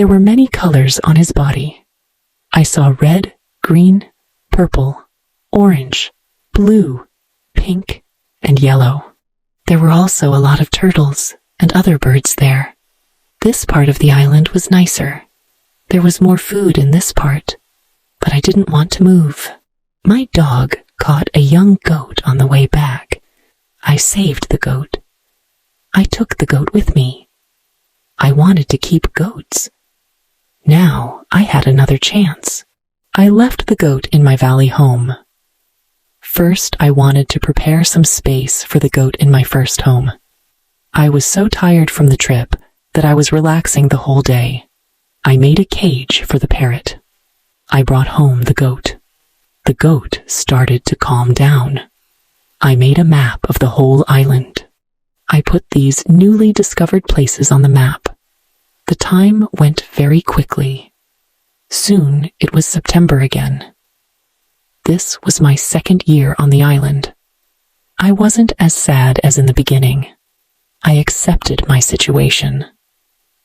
There were many colors on his body. I saw red, green, purple, orange, blue, pink, and yellow. There were also a lot of turtles and other birds there. This part of the island was nicer. There was more food in this part, but I didn't want to move. My dog caught a young goat on the way back. I saved the goat. I took the goat with me. I wanted to keep goats. Now I had another chance. I left the goat in my valley home. First, I wanted to prepare some space for the goat in my first home. I was so tired from the trip that I was relaxing the whole day. I made a cage for the parrot. I brought home the goat. The goat started to calm down. I made a map of the whole island. I put these newly discovered places on the map. The time went very quickly. Soon it was September again. This was my second year on the island. I wasn't as sad as in the beginning. I accepted my situation.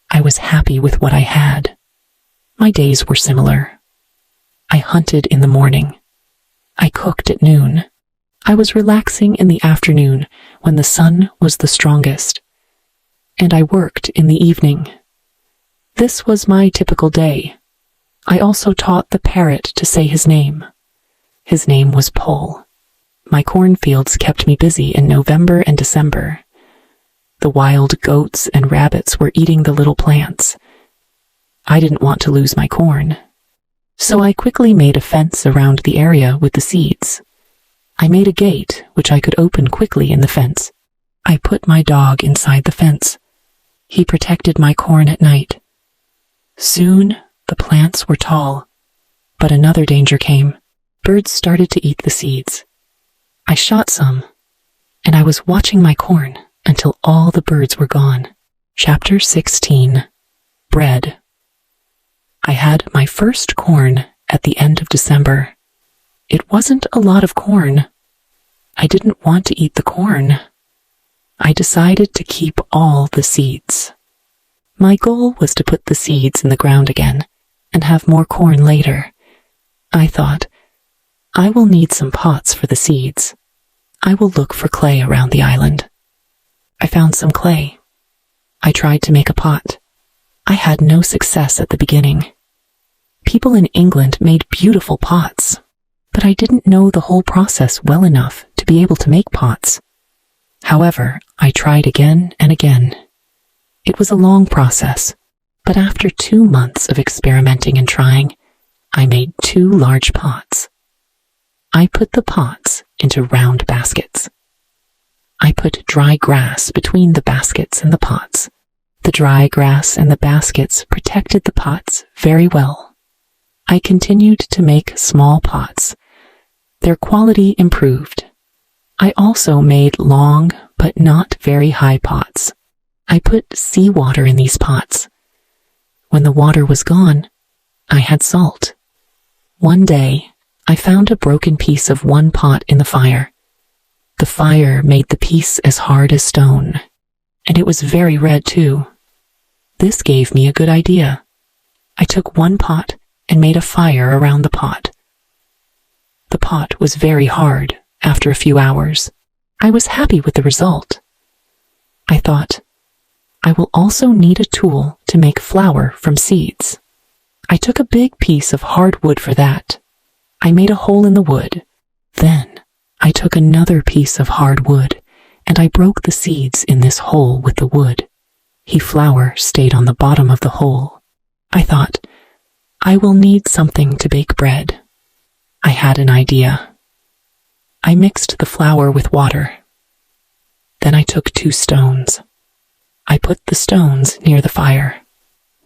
I was happy with what I had. My days were similar. I hunted in the morning. I cooked at noon. I was relaxing in the afternoon when the sun was the strongest. And I worked in the evening. This was my typical day. I also taught the parrot to say his name. His name was Pole. My cornfields kept me busy in November and December. The wild goats and rabbits were eating the little plants. I didn't want to lose my corn. So I quickly made a fence around the area with the seeds. I made a gate which I could open quickly in the fence. I put my dog inside the fence. He protected my corn at night. Soon the plants were tall, but another danger came. Birds started to eat the seeds. I shot some, and I was watching my corn until all the birds were gone. Chapter 16. Bread. I had my first corn at the end of December. It wasn't a lot of corn. I didn't want to eat the corn. I decided to keep all the seeds. My goal was to put the seeds in the ground again and have more corn later. I thought, I will need some pots for the seeds. I will look for clay around the island. I found some clay. I tried to make a pot. I had no success at the beginning. People in England made beautiful pots, but I didn't know the whole process well enough to be able to make pots. However, I tried again and again. It was a long process, but after 2 months of experimenting and trying, I made 2 large pots. I put the pots into round baskets. I put dry grass between the baskets and the pots. The dry grass and the baskets protected the pots very well. I continued to make small pots. Their quality improved. I also made long but not very high pots. I put seawater in these pots. When the water was gone, I had salt. One day, I found a broken piece of one pot in the fire. The fire made the piece as hard as stone, and it was very red too. This gave me a good idea. I took one pot and made a fire around the pot. The pot was very hard after a few hours. I was happy with the result. I thought, I will also need a tool to make flour from seeds. I took a big piece of hard wood for that. I made a hole in the wood. Then I took another piece of hard wood and I broke the seeds in this hole with the wood. The flour stayed on the bottom of the hole. I thought, I will need something to bake bread. I had an idea. I mixed the flour with water. Then I took 2 stones. I put the stones near the fire.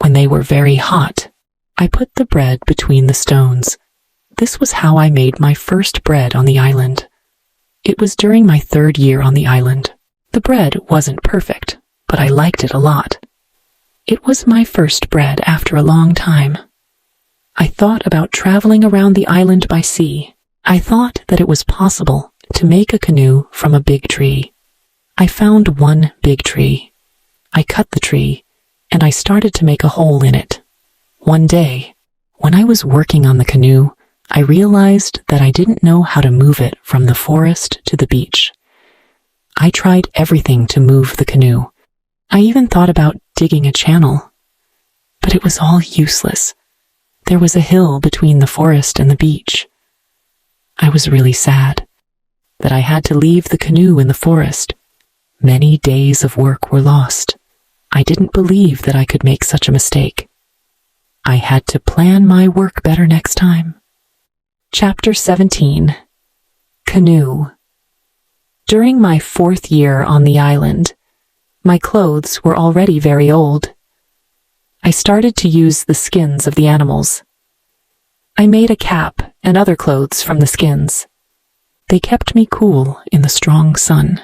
When they were very hot, I put the bread between the stones. This was how I made my first bread on the island. It was during my 3rd year on the island. The bread wasn't perfect, but I liked it a lot. It was my first bread after a long time. I thought about traveling around the island by sea. I thought that it was possible to make a canoe from a big tree. I found one big tree. I cut the tree, and I started to make a hole in it. One day, when I was working on the canoe, I realized that I didn't know how to move it from the forest to the beach. I tried everything to move the canoe. I even thought about digging a channel, but it was all useless. There was a hill between the forest and the beach. I was really sad that I had to leave the canoe in the forest. Many days of work were lost. I didn't believe that I could make such a mistake. I had to plan my work better next time. Chapter 17. Canoe. During my 4th year on the island, my clothes were already very old. I started to use the skins of the animals. I made a cap and other clothes from the skins. They kept me cool in the strong sun,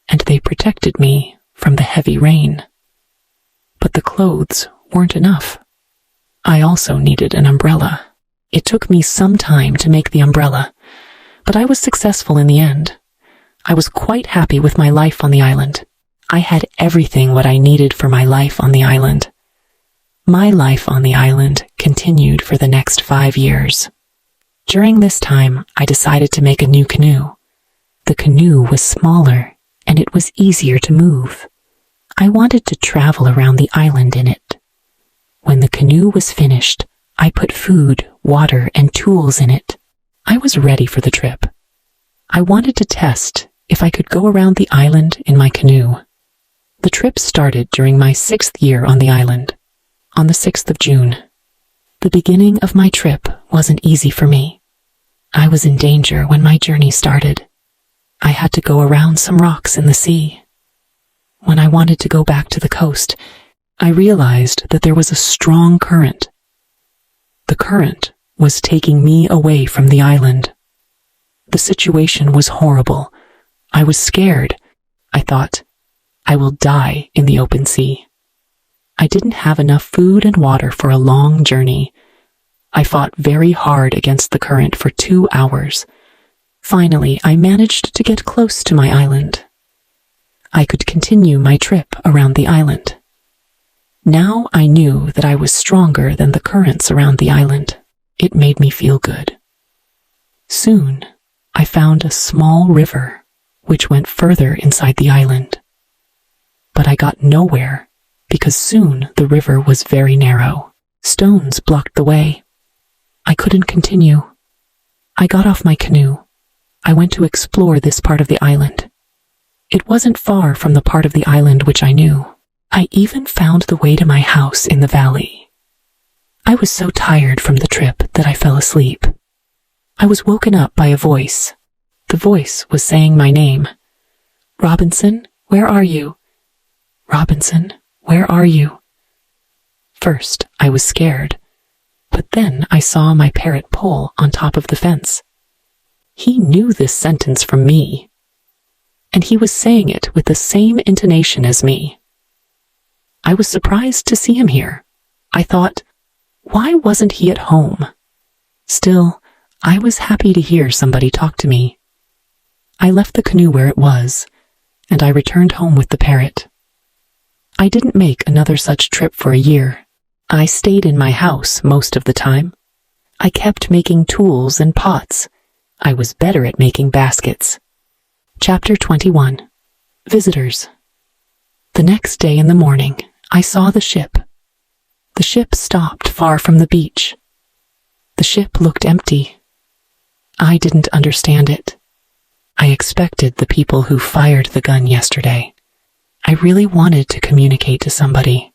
and they protected me from the heavy rain. But the clothes weren't enough. I also needed an umbrella. It took me some time to make the umbrella, but I was successful in the end. I was quite happy with my life on the island. I had everything what I needed for my life on the island. My life on the island continued for the next 5 years. During this time, I decided to make a new canoe. The canoe was smaller, and it was easier to move. I wanted to travel around the island in it. When the canoe was finished, I put food, water, and tools in it. I was ready for the trip. I wanted to test if I could go around the island in my canoe. The trip started during my 6th year on the island, on the 6th of June. The beginning of my trip wasn't easy for me. I was in danger when my journey started. I had to go around some rocks in the sea. When I wanted to go back to the coast, I realized that there was a strong current. The current was taking me away from the island. The situation was horrible. I was scared. I thought, I will die in the open sea. I didn't have enough food and water for a long journey. I fought very hard against the current for 2 hours. Finally, I managed to get close to my island. I could continue my trip around the island. Now I knew that I was stronger than the currents around the island. It made me feel good. Soon, I found a small river which went further inside the island. But I got nowhere because soon the river was very narrow. Stones blocked the way. I couldn't continue. I got off my canoe. I went to explore this part of the island. It wasn't far from the part of the island which I knew. I even found the way to my house in the valley. I was so tired from the trip that I fell asleep. I was woken up by a voice. The voice was saying my name. Robinson, where are you? Robinson, where are you? First, I was scared, but then I saw my parrot Pole on top of the fence. He knew this sentence from me, and he was saying it with the same intonation as me. I was surprised to see him here. I thought, why wasn't he at home? Still, I was happy to hear somebody talk to me. I left the canoe where it was, and I returned home with the parrot. I didn't make another such trip for a year. I stayed in my house most of the time. I kept making tools and pots. I was better at making baskets. Chapter 21. Visitors. The next day in the morning, I saw the ship. The ship stopped far from the beach. The ship looked empty. I didn't understand it. I expected the people who fired the gun yesterday. I really wanted to communicate to somebody.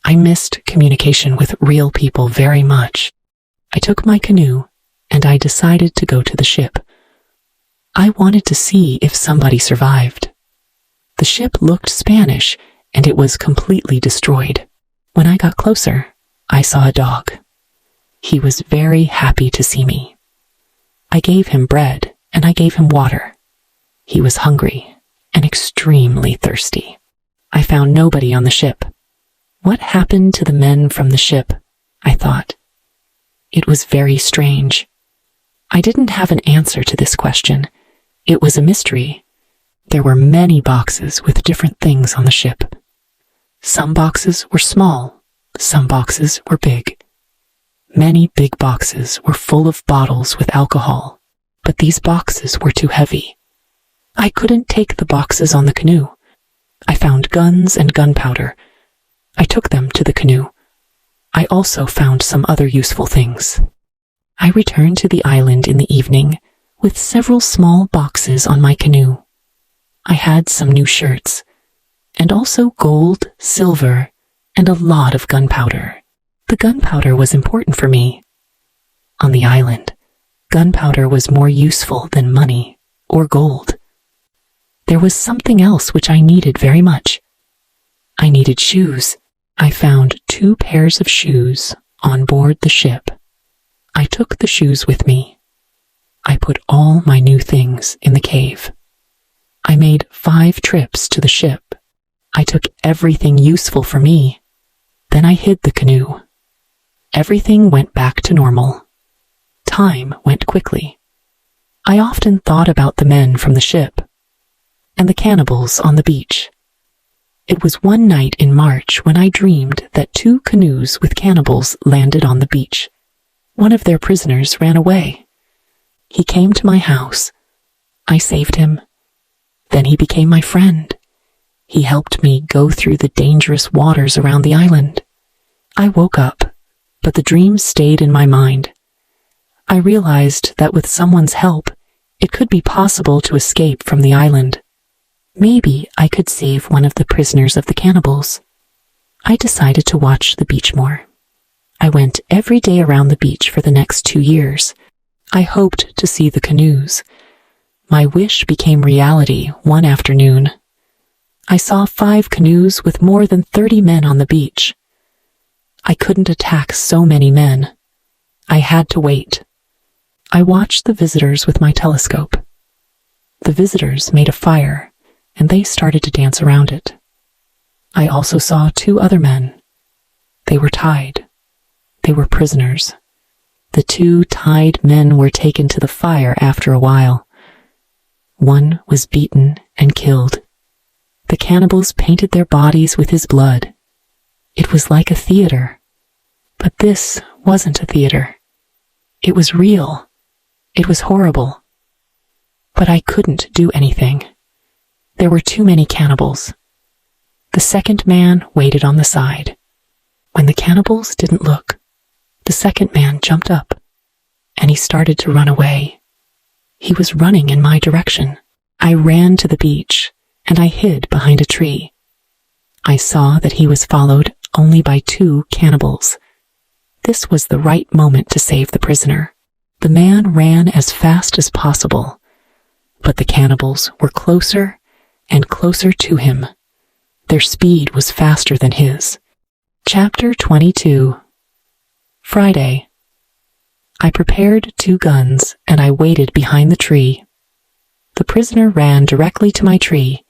I missed communication with real people very much. I took my canoe and I decided to go to the ship. I wanted to see if somebody survived. The ship looked Spanish and it was completely destroyed. When I got closer, I saw a dog. He was very happy to see me. I gave him bread and I gave him water. He was hungry and extremely thirsty. I found nobody on the ship. What happened to the men from the ship? I thought. It was very strange. I didn't have an answer to this question. It was a mystery. There were many boxes with different things on the ship. Some boxes were small, Some boxes were big. Many big boxes were full of bottles with alcohol, but these boxes were too heavy. I couldn't take the boxes on the canoe. I found guns and gunpowder. I took them to the canoe. I also found some other useful things. I returned to the island in the evening with several small boxes on my canoe. I had some new shirts, and also gold, silver, and a lot of gunpowder. The gunpowder was important for me. On the island, gunpowder was more useful than money or gold. There was something else which I needed very much. I needed shoes. I found 2 pairs of shoes on board the ship. I took the shoes with me. I put all my new things in the cave. I made 5 trips to the ship. I took everything useful for me. Then I hid the canoe. Everything went back to normal. Time went quickly. I often thought about the men from the ship and the cannibals on the beach. It was one night in March when I dreamed that 2 canoes with cannibals landed on the beach. One of their prisoners ran away. He came to my house. I saved him. Then he became my friend. He helped me go through the dangerous waters around the island. I woke up, but the dream stayed in my mind. I realized that with someone's help, it could be possible to escape from the island. Maybe I could save one of the prisoners of the cannibals. I decided to watch the beach more. I went every day around the beach for the next 2 years. I hoped to see the canoes. My wish became reality one afternoon. I saw 5 canoes with more than 30 men on the beach. I couldn't attack so many men. I had to wait. I watched the visitors with my telescope. The visitors made a fire, and they started to dance around it. I also saw 2 other men. They were tied. They were prisoners. The 2 tied men were taken to the fire after a while. One was beaten and killed. The cannibals painted their bodies with his blood. It was like a theater. But this wasn't a theater. It was real. It was horrible. But I couldn't do anything. There were too many cannibals. The second man waited on the side. When the cannibals didn't look, the second man jumped up, and he started to run away. He was running in my direction. I ran to the beach, and I hid behind a tree. I saw that he was followed only by 2 cannibals. This was the right moment to save the prisoner. The man ran as fast as possible, but the cannibals were closer and closer to him. Their speed was faster than his. Chapter 22. Friday. I prepared 2 guns and I waited behind the tree. The prisoner ran directly to my tree,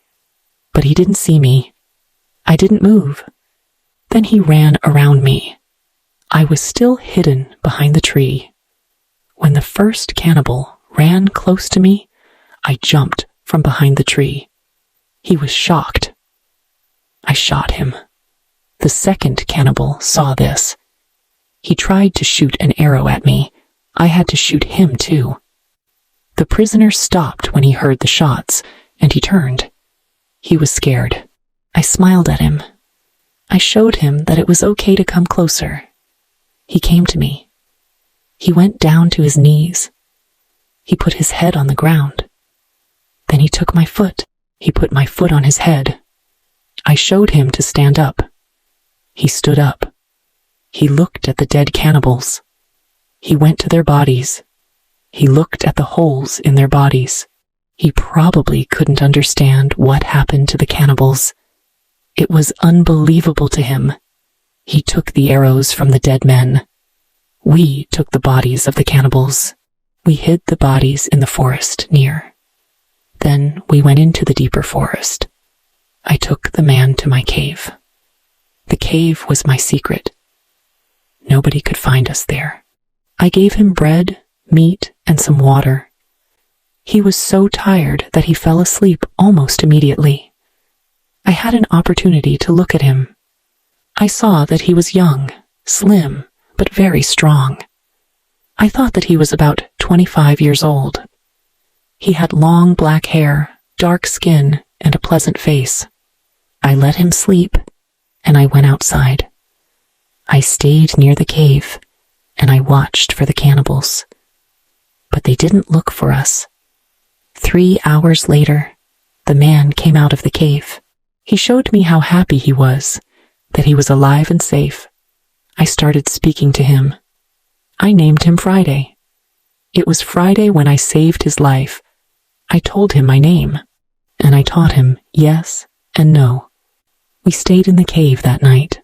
but he didn't see me. I didn't move. Then he ran around me. I was still hidden behind the tree. When the first cannibal ran close to me, I jumped from behind the tree. He was shocked. I shot him. The second cannibal saw this. He tried to shoot an arrow at me. I had to shoot him too. The prisoner stopped when he heard the shots, and he turned. He was scared. I smiled at him. I showed him that it was okay to come closer. He came to me. He went down to his knees. He put his head on the ground. Then he took my foot. He put my foot on his head. I showed him to stand up. He stood up. He looked at the dead cannibals. He went to their bodies. He looked at the holes in their bodies. He probably couldn't understand what happened to the cannibals. It was unbelievable to him. He took the arrows from the dead men. We took the bodies of the cannibals. We hid the bodies in the forest near. Then we went into the deeper forest. I took the man to my cave. The cave was my secret. Nobody could find us there. I gave him bread, meat, and some water. He was so tired that he fell asleep almost immediately. I had an opportunity to look at him. I saw that he was young, slim, but very strong. I thought that he was about 25 years old. He had long black hair, dark skin, and a pleasant face. I let him sleep, and I went outside. I stayed near the cave, and I watched for the cannibals. But they didn't look for us. 3 hours later, the man came out of the cave. He showed me how happy he was, that he was alive and safe. I started speaking to him. I named him Friday. It was Friday when I saved his life. I told him my name, and I taught him yes and no. We stayed in the cave that night.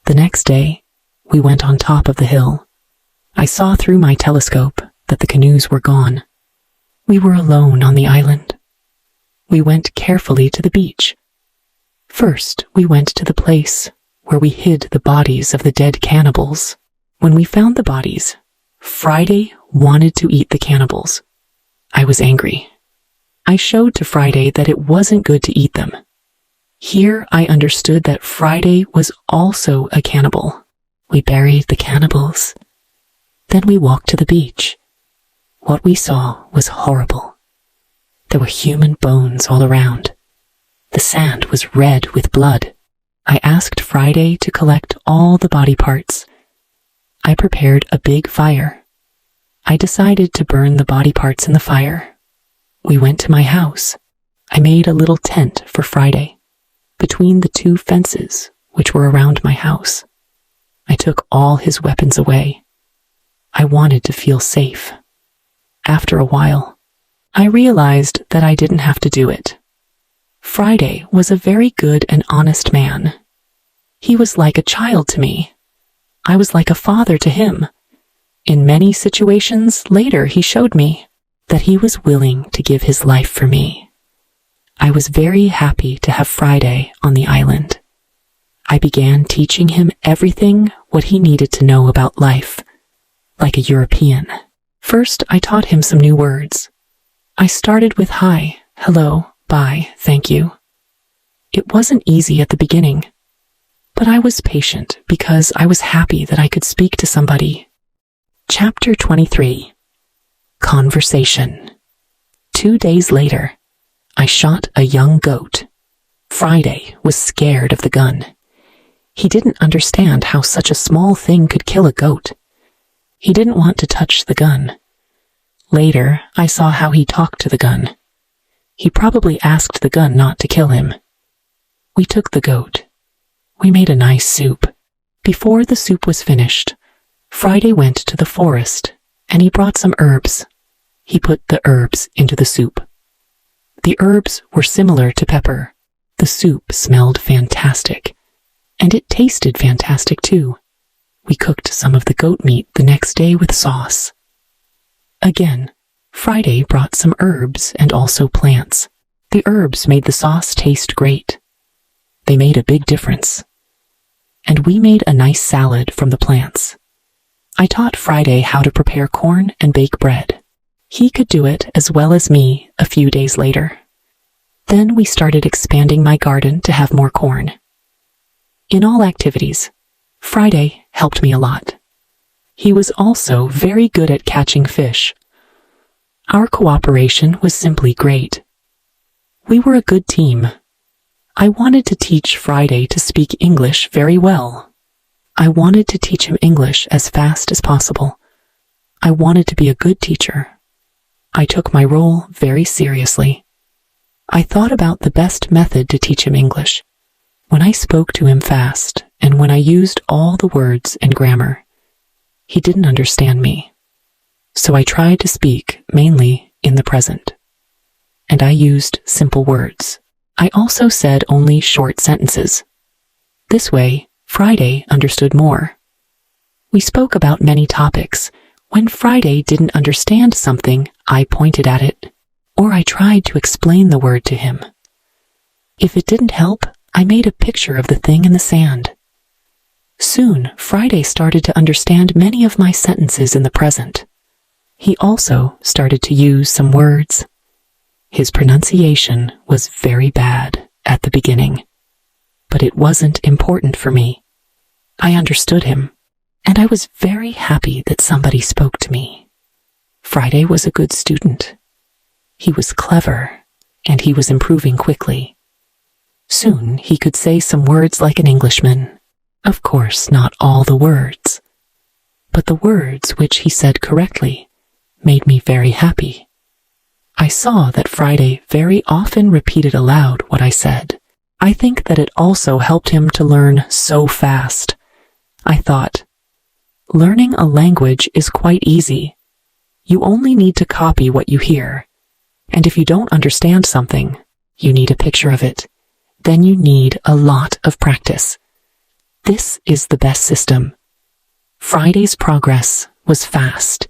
The next day, we went on top of the hill. I saw through my telescope that the canoes were gone. We were alone on the island. We went carefully to the beach. First, we went to the place where we hid the bodies of the dead cannibals. When we found the bodies, Friday wanted to eat the cannibals. I was angry. I showed to Friday that it wasn't good to eat them. Here I understood that Friday was also a cannibal. We buried the cannibals. Then we walked to the beach. What we saw was horrible. There were human bones all around. The sand was red with blood. I asked Friday to collect all the body parts. I prepared a big fire. I decided to burn the body parts in the fire. We went to my house. I made a little tent for Friday, between the 2 fences which were around my house. I took all his weapons away. I wanted to feel safe. After a while, I realized that I didn't have to do it. Friday was a very good and honest man. He was like a child to me. I was like a father to him. In many situations later, he showed me that he was willing to give his life for me. I was very happy to have Friday on the island. I began teaching him everything what he needed to know about life, like a European. First, I taught him some new words. I started with hi, hello, bye, thank you. It wasn't easy at the beginning, but I was patient because I was happy that I could speak to somebody. Chapter 23. Conversation. 2 days later, I shot a young goat. Friday was scared of the gun. He didn't understand how such a small thing could kill a goat. He didn't want to touch the gun. Later, I saw how he talked to the gun. He probably asked the gun not to kill him. We took the goat. We made a nice soup. Before the soup was finished, Friday went to the forest and he brought some herbs. He put the herbs into the soup. The herbs were similar to pepper. The soup smelled fantastic, and it tasted fantastic too. We cooked some of the goat meat the next day with sauce. Again, Friday brought some herbs and also plants. The herbs made the sauce taste great. They made a big difference. And we made a nice salad from the plants. I taught Friday how to prepare corn and bake bread. He could do it as well as me a few days later. Then we started expanding my garden to have more corn. In all activities, Friday helped me a lot. He was also very good at catching fish. Our cooperation was simply great. We were a good team. I wanted to teach Friday to speak English very well. I wanted to teach him English as fast as possible. I wanted to be a good teacher. I took my role very seriously. I thought about the best method to teach him English. When I spoke to him fast, and when I used all the words and grammar, he didn't understand me. So I tried to speak mainly in the present. And I used simple words. I also said only short sentences. This way, Friday understood more. We spoke about many topics. When Friday didn't understand something, I pointed at it, or I tried to explain the word to him. If it didn't help, I made a picture of the thing in the sand. Soon, Friday started to understand many of my sentences in the present. He also started to use some words. His pronunciation was very bad at the beginning, but it wasn't important for me. I understood him, and I was very happy that somebody spoke to me. Friday was a good student. He was clever, and he was improving quickly. Soon he could say some words like an Englishman. Of course, not all the words, but the words which he said correctly made me very happy. I saw that Friday very often repeated aloud what I said. I think that it also helped him to learn so fast. I thought, learning a language is quite easy. You only need to copy what you hear. And if you don't understand something, you need a picture of it. Then you need a lot of practice. This is the best system. Friday's progress was fast.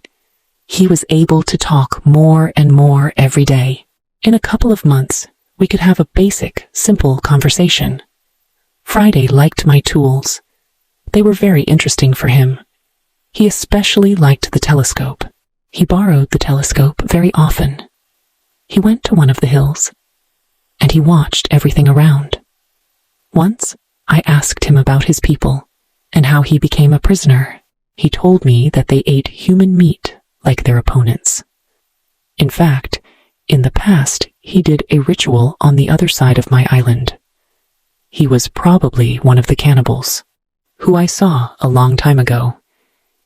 He was able to talk more and more every day. In a couple of months, we could have a basic, simple conversation. Friday liked my tools. They were very interesting for him. He especially liked the telescope. He borrowed the telescope very often. He went to one of the hills, and he watched everything around. Once, I asked him about his people and how he became a prisoner. He told me that they ate human meat like their opponents. In fact, in the past, he did a ritual on the other side of my island. He was probably one of the cannibals, who I saw a long time ago.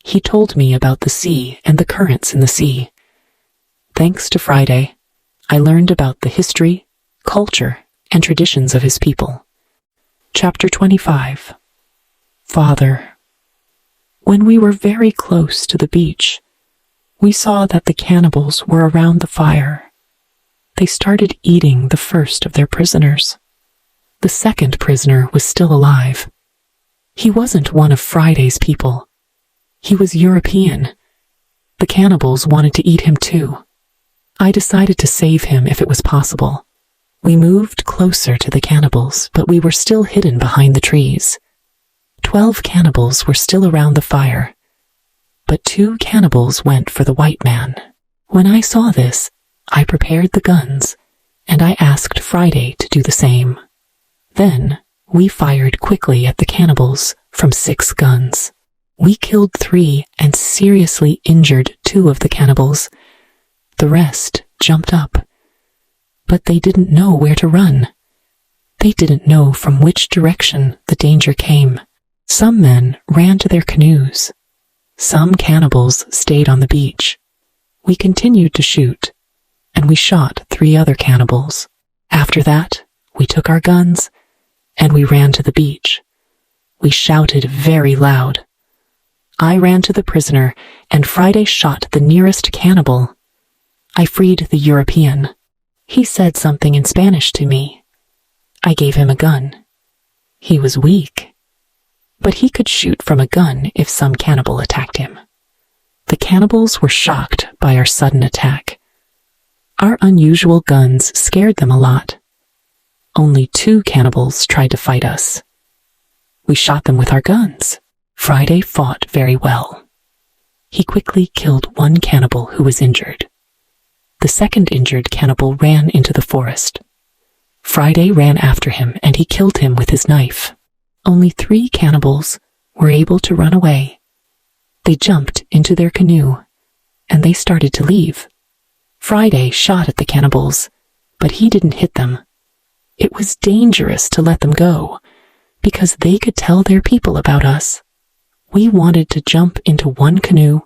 He told me about the sea and the currents in the sea. Thanks to Friday, I learned about the history, culture, and traditions of his people. Chapter 25. Father. When we were very close to the beach, we saw that the cannibals were around the fire. They started eating the first of their prisoners. The second prisoner was still alive. He wasn't one of Friday's people. He was European. The cannibals wanted to eat him too. I decided to save him if it was possible. We moved closer to the cannibals, but we were still hidden behind the trees. 12 cannibals were still around the fire, but 2 cannibals went for the white man. When I saw this, I prepared the guns, and I asked Friday to do the same. Then, we fired quickly at the cannibals from 6 guns. We killed 3 and seriously injured 2 of the cannibals. The rest jumped up, but they didn't know where to run. They didn't know from which direction the danger came. Some men ran to their canoes. Some cannibals stayed on the beach. We continued to shoot, and we shot 3 other cannibals. After that, we took our guns, and we ran to the beach. We shouted very loud. I ran to the prisoner, and Friday shot the nearest cannibal. I freed the European. He said something in Spanish to me. I gave him a gun. He was weak, but he could shoot from a gun if some cannibal attacked him. The cannibals were shocked by our sudden attack. Our unusual guns scared them a lot. Only 2 cannibals tried to fight us. We shot them with our guns. Friday fought very well. He quickly killed 1 cannibal who was injured. The second injured cannibal ran into the forest. Friday ran after him and he killed him with his knife. Only 3 cannibals were able to run away. They jumped into their canoe and they started to leave. Friday shot at the cannibals, but he didn't hit them. It was dangerous to let them go because they could tell their people about us. We wanted to jump into one canoe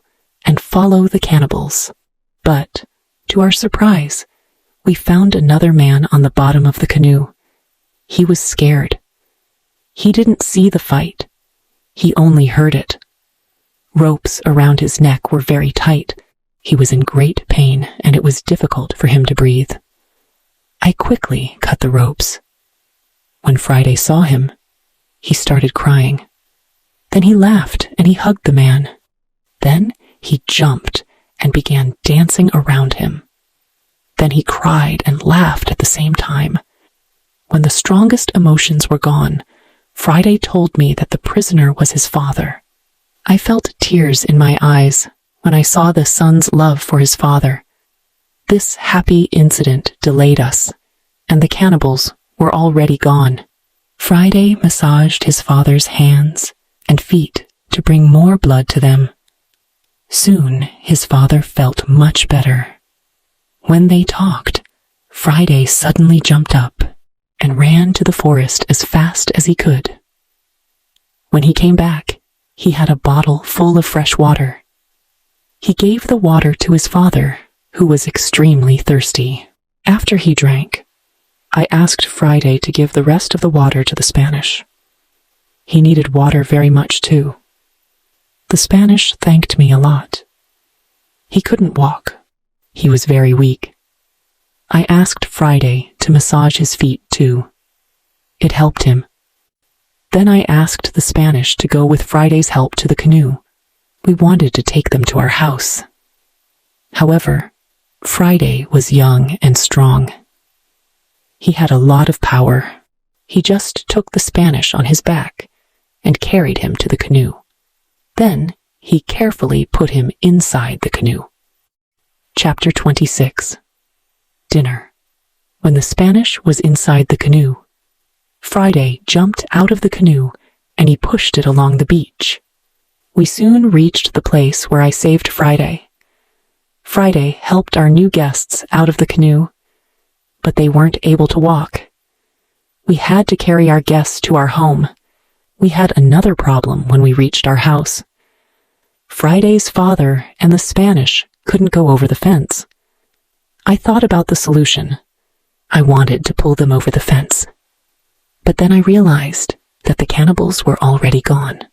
and follow the cannibals, but to our surprise, we found another man on the bottom of the canoe. He was scared. He didn't see the fight. He only heard it. Ropes around his neck were very tight. He was in great pain, and it was difficult for him to breathe. I quickly cut the ropes. When Friday saw him, he started crying. Then he laughed and he hugged the man. Then he jumped and began dancing around him. Then he cried and laughed at the same time. When the strongest emotions were gone, Friday told me that the prisoner was his father. I felt tears in my eyes when I saw the son's love for his father. This happy incident delayed us, and the cannibals were already gone. Friday massaged his father's hands and feet to bring more blood to them. Soon, his father felt much better. When they talked, Friday suddenly jumped up and ran to the forest as fast as he could. When he came back, he had a bottle full of fresh water. He gave the water to his father, who was extremely thirsty. After he drank, I asked Friday to give the rest of the water to the Spanish. He needed water very much too. The Spanish thanked me a lot. He couldn't walk. He was very weak. I asked Friday to massage his feet too. It helped him. Then I asked the Spanish to go with Friday's help to the canoe. We wanted to take them to our house. However, Friday was young and strong. He had a lot of power. He just took the Spanish on his back and carried him to the canoe. Then he carefully put him inside the canoe. Chapter 26. Dinner. When the Spanish was inside the canoe, Friday jumped out of the canoe and he pushed it along the beach. We soon reached the place where I saved Friday. Friday helped our new guests out of the canoe, but they weren't able to walk. We had to carry our guests to our home. We had another problem when we reached our house. Friday's father and the Spanish couldn't go over the fence. I thought about the solution. I wanted to pull them over the fence. But then I realized that the cannibals were already gone.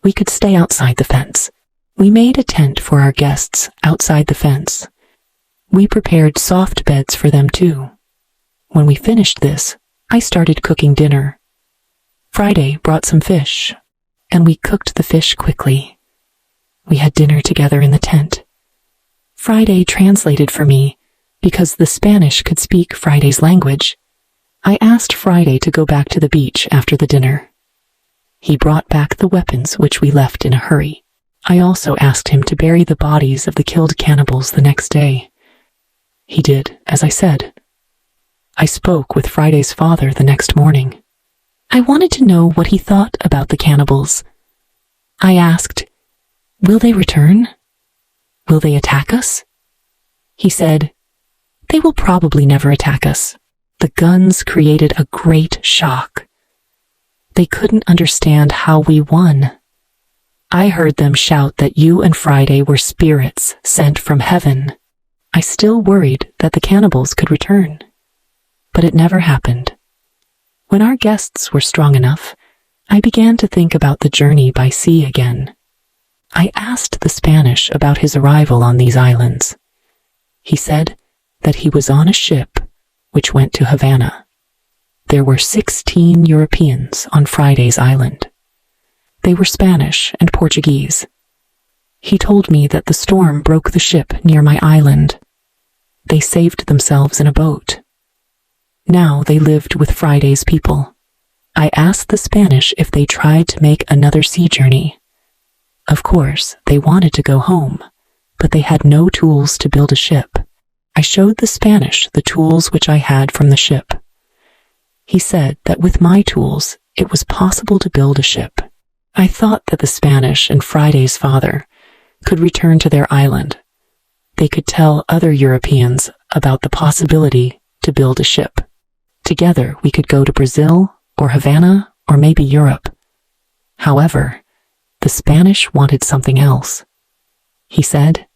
We could stay outside the fence. We made a tent for our guests outside the fence. We prepared soft beds for them too. When we finished this, I started cooking dinner. Friday brought some fish, and we cooked the fish quickly. We had dinner together in the tent. Friday translated for me because the Spanish could speak Friday's language. I asked Friday to go back to the beach after the dinner. He brought back the weapons which we left in a hurry. I also asked him to bury the bodies of the killed cannibals the next day. He did, as I said. I spoke with Friday's father the next morning. I wanted to know what he thought about the cannibals. I asked, "Will they return? Will they attack us?" He said, "They will probably never attack us. The guns created a great shock. They couldn't understand how we won. I heard them shout that you and Friday were spirits sent from heaven." I still worried that the cannibals could return, but it never happened. When our guests were strong enough, I began to think about the journey by sea again. I asked the Spanish about his arrival on these islands. He said that he was on a ship which went to Havana. There were 16 Europeans on Friday's island. They were Spanish and Portuguese. He told me that the storm broke the ship near my island. They saved themselves in a boat. Now they lived with Friday's people. I asked the Spanish if they tried to make another sea journey. Of course, they wanted to go home, but they had no tools to build a ship. I showed the Spanish the tools which I had from the ship. He said that with my tools, it was possible to build a ship. I thought that the Spanish and Friday's father could return to their island. They could tell other Europeans about the possibility to build a ship. Together, we could go to Brazil or Havana or maybe Europe. However, the Spanish wanted something else. He said,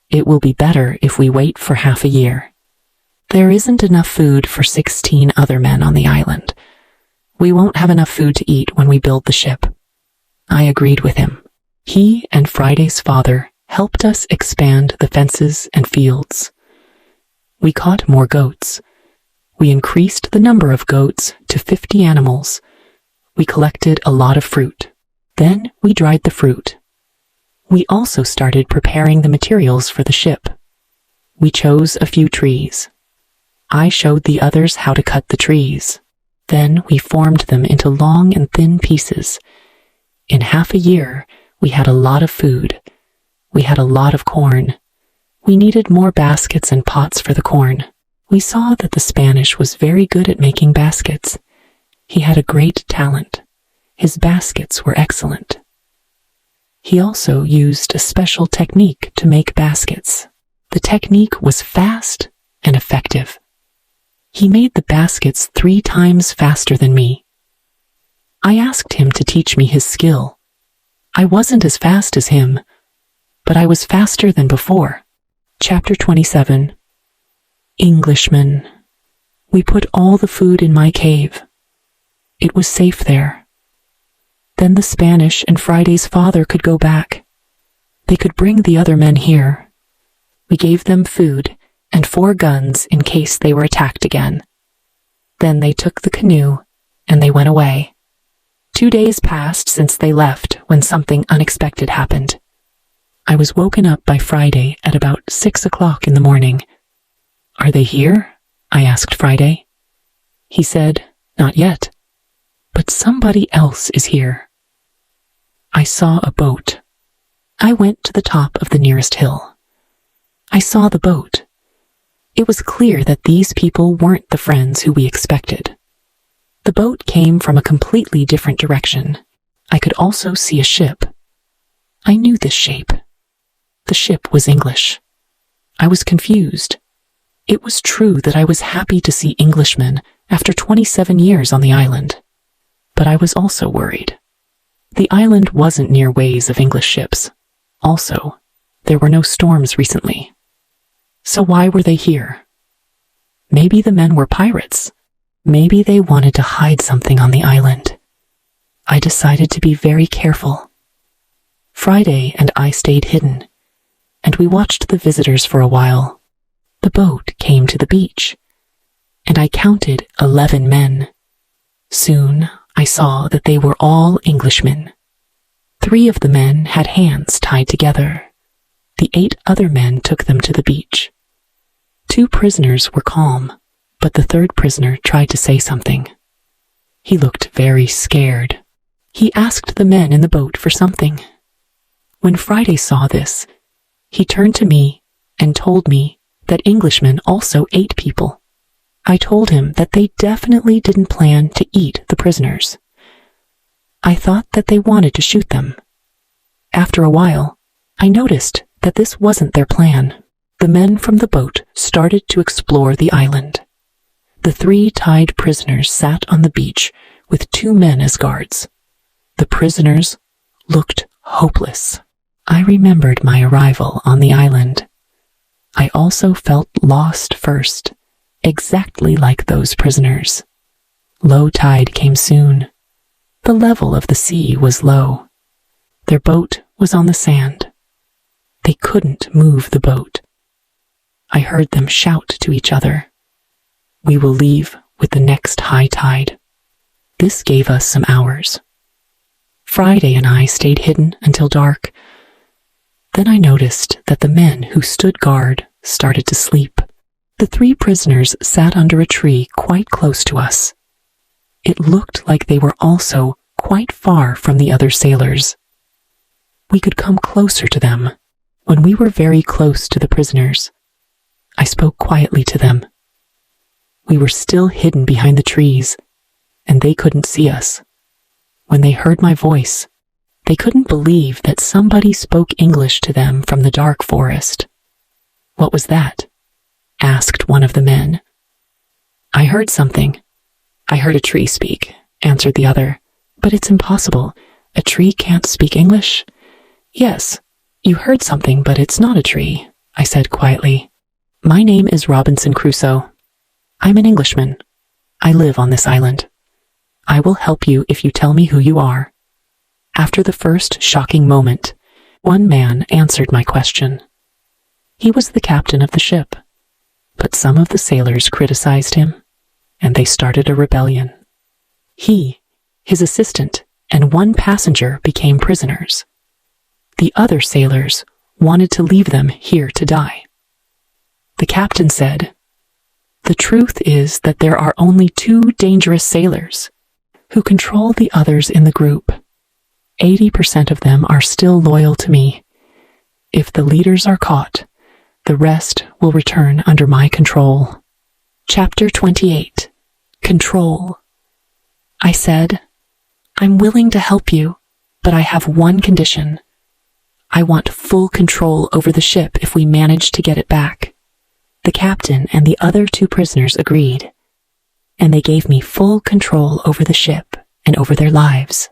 "It will be better if we wait for half a year. There isn't enough food for 16 other men on the island. We won't have enough food to eat when we build the ship." I agreed with him. He and Friday's father helped us expand the fences and fields. We caught more goats. We increased the number of goats to 50 animals. We collected a lot of fruit. Then we dried the fruit. We also started preparing the materials for the ship. We chose a few trees. I showed the others how to cut the trees. Then we formed them into long and thin pieces. In half a year, we had a lot of food. We had a lot of corn. We needed more baskets and pots for the corn. We saw that the Spanish was very good at making baskets. He had a great talent. His baskets were excellent. He also used a special technique to make baskets. The technique was fast and effective. He made the baskets 3 times faster than me. I asked him to teach me his skill. I wasn't as fast as him, but I was faster than before. Chapter 27. Englishman. We put all the food in my cave. It was safe there. Then the Spanish and Friday's father could go back. They could bring the other men here. We gave them food and 4 guns in case they were attacked again. Then they took the canoe and they went away. 2 days passed since they left when something unexpected happened. I was woken up by Friday at about 6 o'clock in the morning. "Are they here?" I asked Friday. He said, "Not yet, but somebody else is here." I saw a boat. I went to the top of the nearest hill. I saw the boat. It was clear that these people weren't the friends who we expected. The boat came from a completely different direction. I could also see a ship. I knew this shape. The ship was English. I was confused. It was true that I was happy to see Englishmen after 27 years on the island. But I was also worried. The island wasn't near ways of English ships. Also, there were no storms recently. So why were they here? Maybe the men were pirates. Maybe they wanted to hide something on the island. I decided to be very careful. Friday and I stayed hidden, and we watched the visitors for a while. The boat came to the beach, and I counted 11 men. Soon, I saw that they were all Englishmen. 3 of the men had hands tied together. The 8 other men took them to the beach. 2 prisoners were calm, but the 3rd prisoner tried to say something. He looked very scared. He asked the men in the boat for something. When Friday saw this, he turned to me and told me that Englishmen also ate people. I told him that they definitely didn't plan to eat the prisoners. I thought that they wanted to shoot them. After a while, I noticed that this wasn't their plan. The men from the boat started to explore the island. The 3 tied prisoners sat on the beach with 2 men as guards. The prisoners looked hopeless. I remembered my arrival on the island. I also felt lost first, exactly like those prisoners. Low tide came soon. The level of the sea was low. Their boat was on the sand. They couldn't move the boat. I heard them shout to each other. "We will leave with the next high tide." This gave us some hours. Friday and I stayed hidden until dark. Then I noticed that the men who stood guard started to sleep. The 3 prisoners sat under a tree quite close to us. It looked like they were also quite far from the other sailors. We could come closer to them. When we were very close to the prisoners, I spoke quietly to them. We were still hidden behind the trees, and they couldn't see us. When they heard my voice, they couldn't believe that somebody spoke English to them from the dark forest. "What was that?" asked one of the men. "I heard something." "I heard a tree speak," answered the other. "But it's impossible. A tree can't speak English." "Yes, you heard something, but it's not a tree," I said quietly. "My name is Robinson Crusoe. I'm an Englishman. I live on this island. I will help you if you tell me who you are." After the first shocking moment, one man answered my question. He was the captain of the ship, but some of the sailors criticized him, and they started a rebellion. He, his assistant, and 1 passenger became prisoners. The other sailors wanted to leave them here to die. The captain said, "The truth is that there are only 2 dangerous sailors who control the others in the group. 80% of them are still loyal to me. If the leaders are caught, the rest will return under my control." Chapter 28. Control. I said, I'm willing to help you, but I have one condition. I want full control over the ship if we manage to get it back." The captain and the other 2 prisoners agreed, and they gave me full control over the ship and over their lives.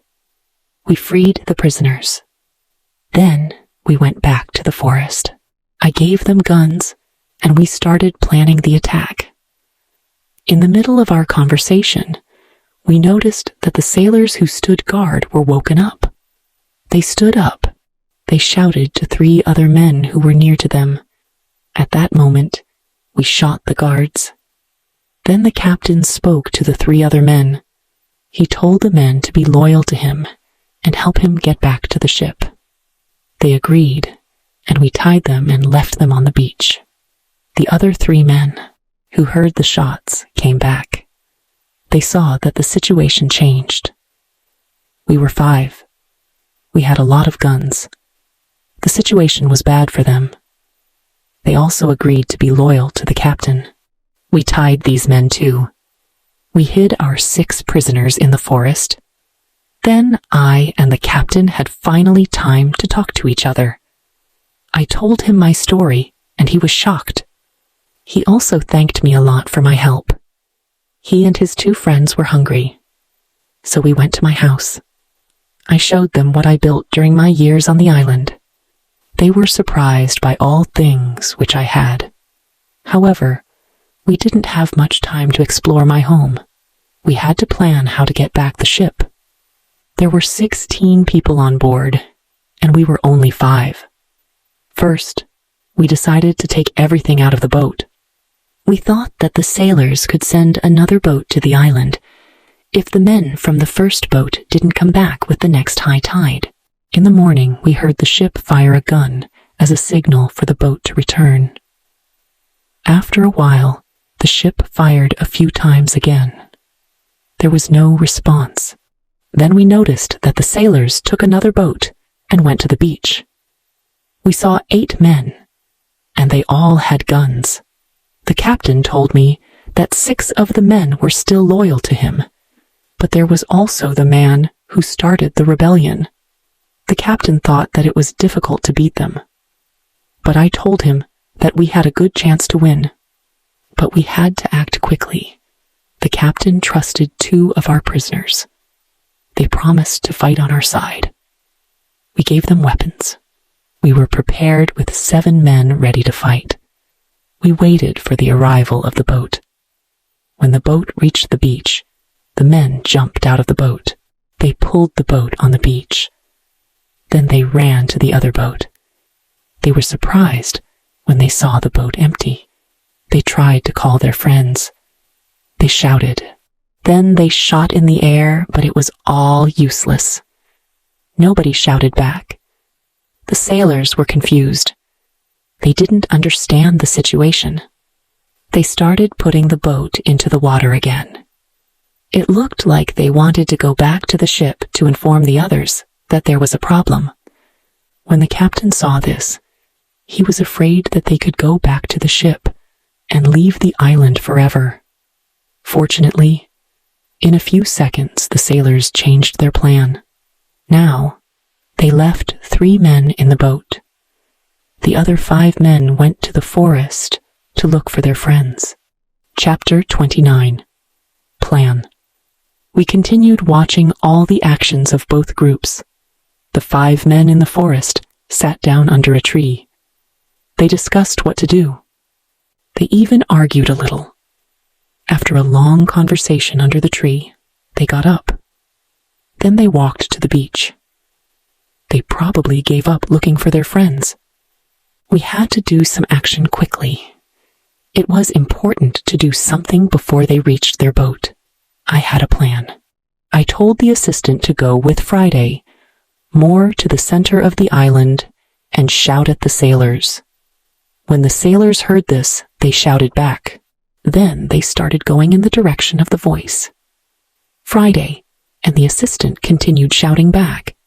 We freed the prisoners. Then we went back to the forest. I gave them guns, and we started planning the attack. In the middle of our conversation, we noticed that the sailors who stood guard were woken up. They stood up. They shouted to 3 other men who were near to them. At that moment, we shot the guards. Then the captain spoke to the 3 other men. He told the men to be loyal to him and help him get back to the ship. They agreed, and we tied them and left them on the beach. The other 3 men, who heard the shots, came back. They saw that the situation changed. We were 5. We had a lot of guns. The situation was bad for them. They also agreed to be loyal to the captain. We tied these men too. We hid our 6 prisoners in the forest. Then I and the captain had finally time to talk to each other. I told him my story, and he was shocked. He also thanked me a lot for my help. He and his 2 friends were hungry, so we went to my house. I showed them what I built during my years on the island. They were surprised by all things which I had. However, we didn't have much time to explore my home. We had to plan how to get back the ship. There were 16 people on board, and we were only 5. First, we decided to take everything out of the boat. We thought that the sailors could send another boat to the island if the men from the first boat didn't come back with the next high tide. In the morning, we heard the ship fire a gun as a signal for the boat to return. After a while, the ship fired a few times again. There was no response. Then we noticed that the sailors took another boat and went to the beach. We saw 8 men, and they all had guns. The captain told me that 6 of the men were still loyal to him, but there was also the man who started the rebellion. The captain thought that it was difficult to beat them, but I told him that we had a good chance to win. But we had to act quickly. The captain trusted 2 of our prisoners. They promised to fight on our side. We gave them weapons. We were prepared with 7 men ready to fight. We waited for the arrival of the boat. When the boat reached the beach, the men jumped out of the boat. They pulled the boat on the beach. Then they ran to the other boat. They were surprised when they saw the boat empty. They tried to call their friends. They shouted. Then they shot in the air, but it was all useless. Nobody shouted back. The sailors were confused. They didn't understand the situation. They started putting the boat into the water again. It looked like they wanted to go back to the ship to inform the others that there was a problem. When the captain saw this, he was afraid that they could go back to the ship and leave the island forever. Fortunately, in a few seconds, the sailors changed their plan. Now, they left 3 men in the boat. The other 5 men went to the forest to look for their friends. Chapter 29. Plan. We continued watching all the actions of both groups. The 5 men in the forest sat down under a tree. They discussed what to do. They even argued a little. After a long conversation under the tree, they got up. Then they walked to the beach. They probably gave up looking for their friends. We had to do some action quickly. It was important to do something before they reached their boat. I had a plan. I told the assistant to go with Friday more to the center of the island and shout at the sailors. When the sailors heard this, they shouted back. Then they started going in the direction of the voice. Friday and the assistant continued shouting back.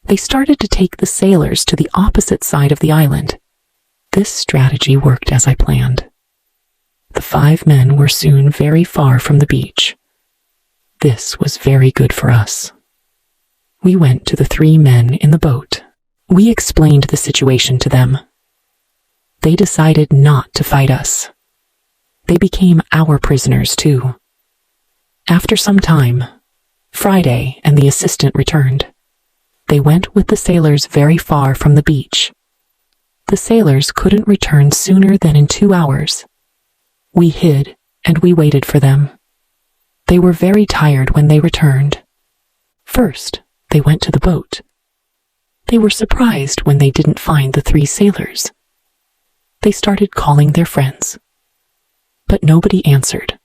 They started to take the sailors to the opposite side of the island. This strategy worked as I planned. The 5 men were soon very far from the beach. This was very good for us. We went to the 3 men in the boat. We explained the situation to them. They decided not to fight us. They became our prisoners too. After some time, Friday and the assistant returned. They went with the sailors very far from the beach. The sailors couldn't return sooner than in 2 hours. We hid and we waited for them. They were very tired when they returned. First, they went to the boat. They were surprised when they didn't find the 3 sailors. They started calling their friends, but nobody answered.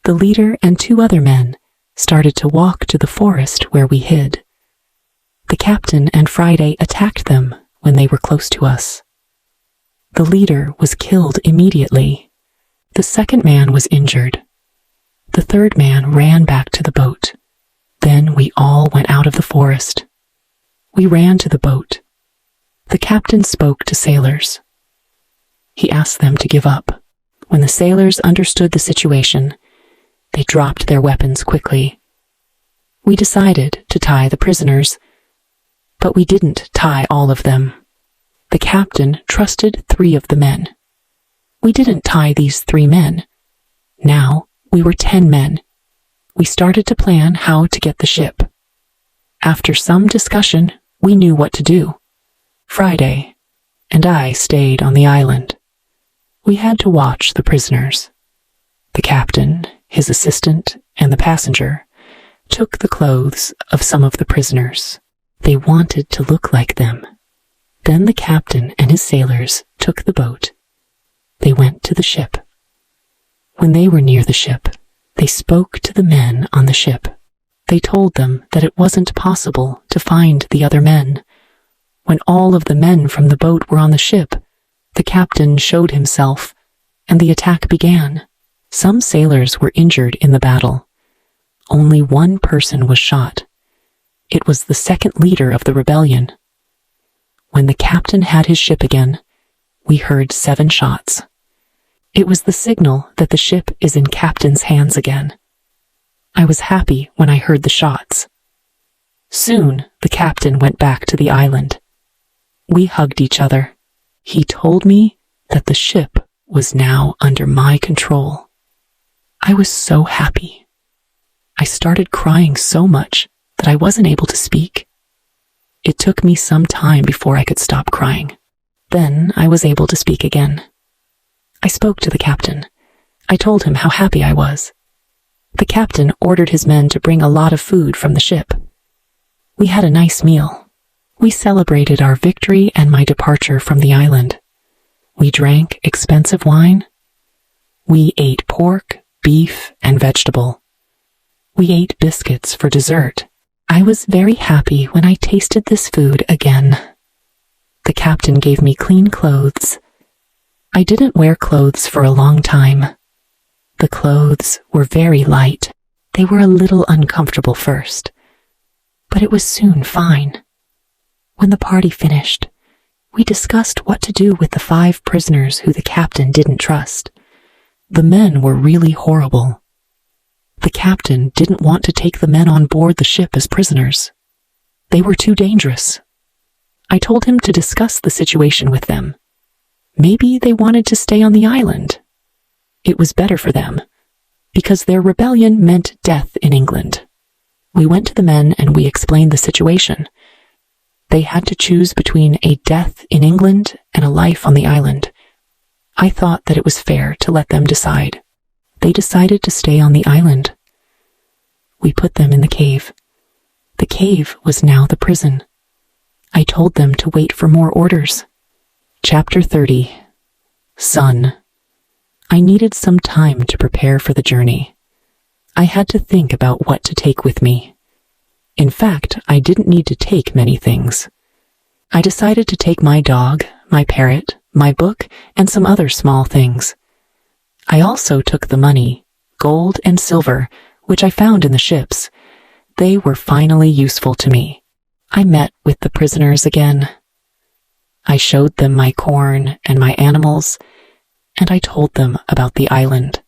The leader and 2 other men started to walk to the forest where we hid. The captain and Friday attacked them when they were close to us. The leader was killed immediately. The second man was injured. The third man ran back to the boat. Then we all went out of the forest. We ran to the boat. The captain spoke to sailors. He asked them to give up. When the sailors understood the situation, they dropped their weapons quickly. We decided to tie the prisoners, but we didn't tie all of them. The captain trusted 3 of the men. We didn't tie these 3 men. Now we were 10 men. We started to plan how to get the ship. After some discussion, we knew what to do. Friday and I stayed on the island. We had to watch the prisoners. The captain, his assistant, and the passenger took the clothes of some of the prisoners. They wanted to look like them. Then the captain and his sailors took the boat. They went to the ship. When they were near the ship, they spoke to the men on the ship. They told them that it wasn't possible to find the other men. When all of the men from the boat were on the ship, the captain showed himself, and the attack began. Some sailors were injured in the battle. Only 1 person was shot. It was the second leader of the rebellion. When the captain had his ship again, we heard 7 shots. It was the signal that the ship is in captain's hands again. I was happy when I heard the shots. Soon, the captain went back to the island. We hugged each other. He told me that the ship was now under my control. I was so happy. I started crying so much that I wasn't able to speak. It took me some time before I could stop crying. Then I was able to speak again. I spoke to the captain. I told him how happy I was. The captain ordered his men to bring a lot of food from the ship. We had a nice meal. We celebrated our victory and my departure from the island. We drank expensive wine. We ate pork, beef, and vegetable. We ate biscuits for dessert. I was very happy when I tasted this food again. The captain gave me clean clothes. I didn't wear clothes for a long time. The clothes were very light. They were a little uncomfortable first, but it was soon fine. When the party finished, we discussed what to do with the 5 prisoners who the captain didn't trust. The men were really horrible. The captain didn't want to take the men on board the ship as prisoners. They were too dangerous. I told him to discuss the situation with them. Maybe they wanted to stay on the island. It was better for them, because their rebellion meant death in England. We went to the men and we explained the situation. They had to choose between a death in England and a life on the island. I thought that it was fair to let them decide. They decided to stay on the island. We put them in the cave. The cave was now the prison. I told them to wait for more orders. Chapter 30. Son. I needed some time to prepare for the journey. I had to think about what to take with me. In fact, I didn't need to take many things. I decided to take my dog, my parrot, my book, and some other small things. I also took the money, gold and silver, which I found in the ships. They were finally useful to me. I met with the prisoners again. I showed them my corn and my animals, and I told them about the island.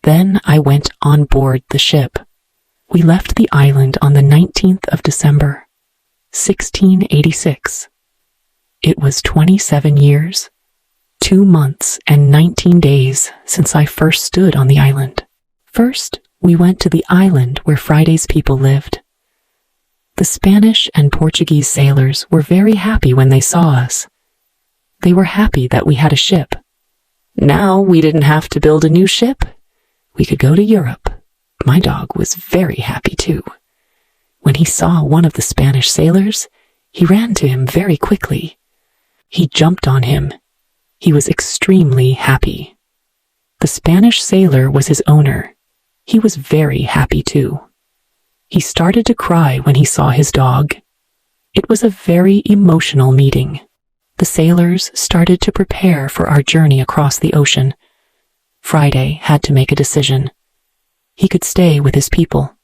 Then I went on board the ship. We left the island on the 19th of December, 1686. It was 27 years, 2 months, and 19 days since I first stood on the island. First, we went to the island where Friday's people lived. The Spanish and Portuguese sailors were very happy when they saw us. They were happy that we had a ship. Now we didn't have to build a new ship. We could go to Europe. My dog was very happy too. When he saw one of the Spanish sailors, he ran to him very quickly. He jumped on him. He was extremely happy. The Spanish sailor was his owner. He was very happy too. He started to cry when he saw his dog. It was a very emotional meeting. The sailors started to prepare for our journey across the ocean. Friday had to make a decision. He could stay with his people,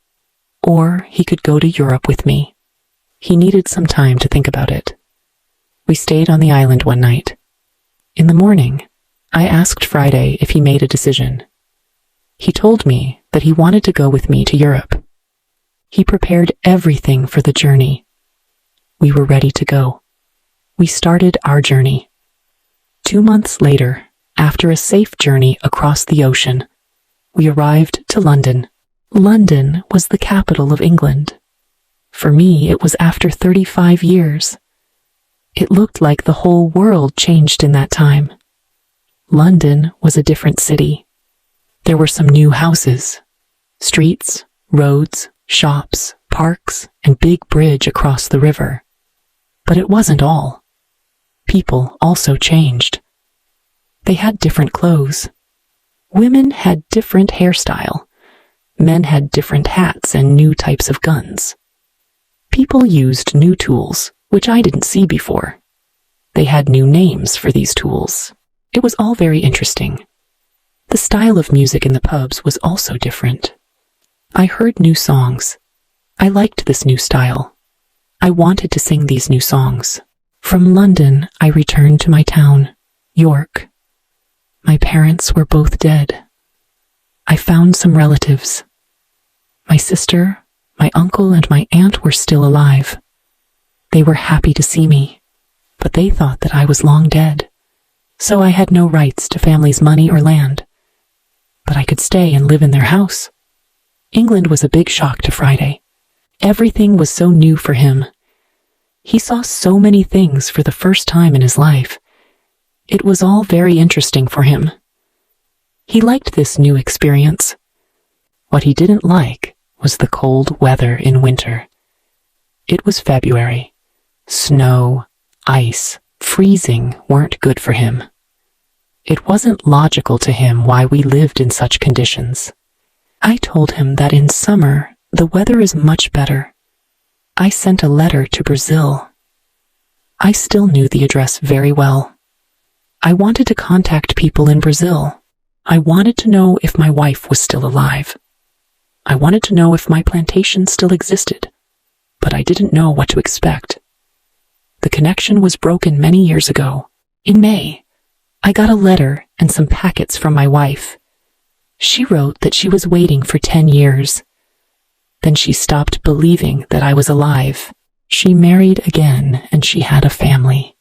or he could go to Europe with me. He needed some time to think about it. We stayed on the island one night. In the morning, I asked Friday if he made a decision. He told me that he wanted to go with me to Europe. He prepared everything for the journey. We were ready to go. We started our journey. 2 months later, after a safe journey across the ocean, we arrived to London. London was the capital of England. For me, it was after 35 years. It looked like the whole world changed in that time. London was a different city. There were some new houses, streets, roads, shops, parks, and big bridge across the river. But it wasn't all. People also changed. They had different clothes. Women had different hairstyle. Men had different hats and new types of guns. People used new tools, which I didn't see before. They had new names for these tools. It was all very interesting. The style of music in the pubs was also different. I heard new songs. I liked this new style. I wanted to sing these new songs. From London, I returned to my town, York. My parents were both dead. I found some relatives. My sister, my uncle, and my aunt were still alive. They were happy to see me, but they thought that I was long dead, so I had no rights to family's money or land. But I could stay and live in their house. England was a big shock to Friday. Everything was so new for him. He saw so many things for the first time in his life. It was all very interesting for him. He liked this new experience. What he didn't like was the cold weather in winter. It was February. Snow, ice, freezing weren't good for him. It wasn't logical to him why we lived in such conditions. I told him that in summer, the weather is much better. I sent a letter to Brazil. I still knew the address very well. I wanted to contact people in Brazil. I wanted to know if my wife was still alive. I wanted to know if my plantation still existed, but I didn't know what to expect. The connection was broken many years ago. In May, I got a letter and some packets from my wife. She wrote that she was waiting for 10 years. Then she stopped believing that I was alive. She married again and she had a family.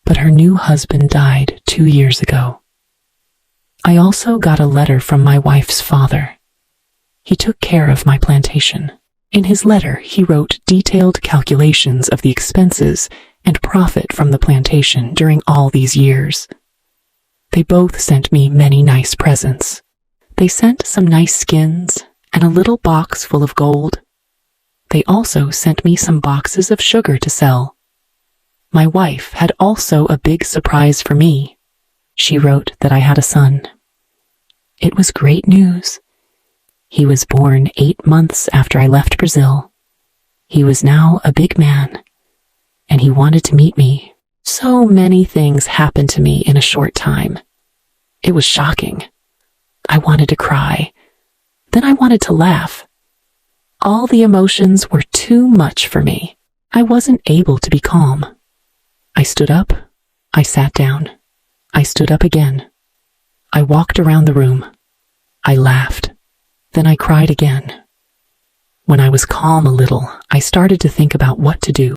But her new husband died 2 years ago. I also got a letter from my wife's father. He took care of my plantation. In his letter, he wrote detailed calculations of the expenses and profit from the plantation during all these years. They both sent me many nice presents. They sent some nice skins and a little box full of gold. They also sent me some boxes of sugar to sell. My wife had also a big surprise for me. She wrote that I had a son. It was great news. He was born 8 months after I left Brazil. He was now a big man, and he wanted to meet me. So many things happened to me in a short time. It was shocking. I wanted to cry. Then I wanted to laugh. All the emotions were too much for me. I wasn't able to be calm. I stood up. I sat down. I stood up again. I walked around the room. I laughed. Then I cried again. When I was calm a little, I started to think about what to do.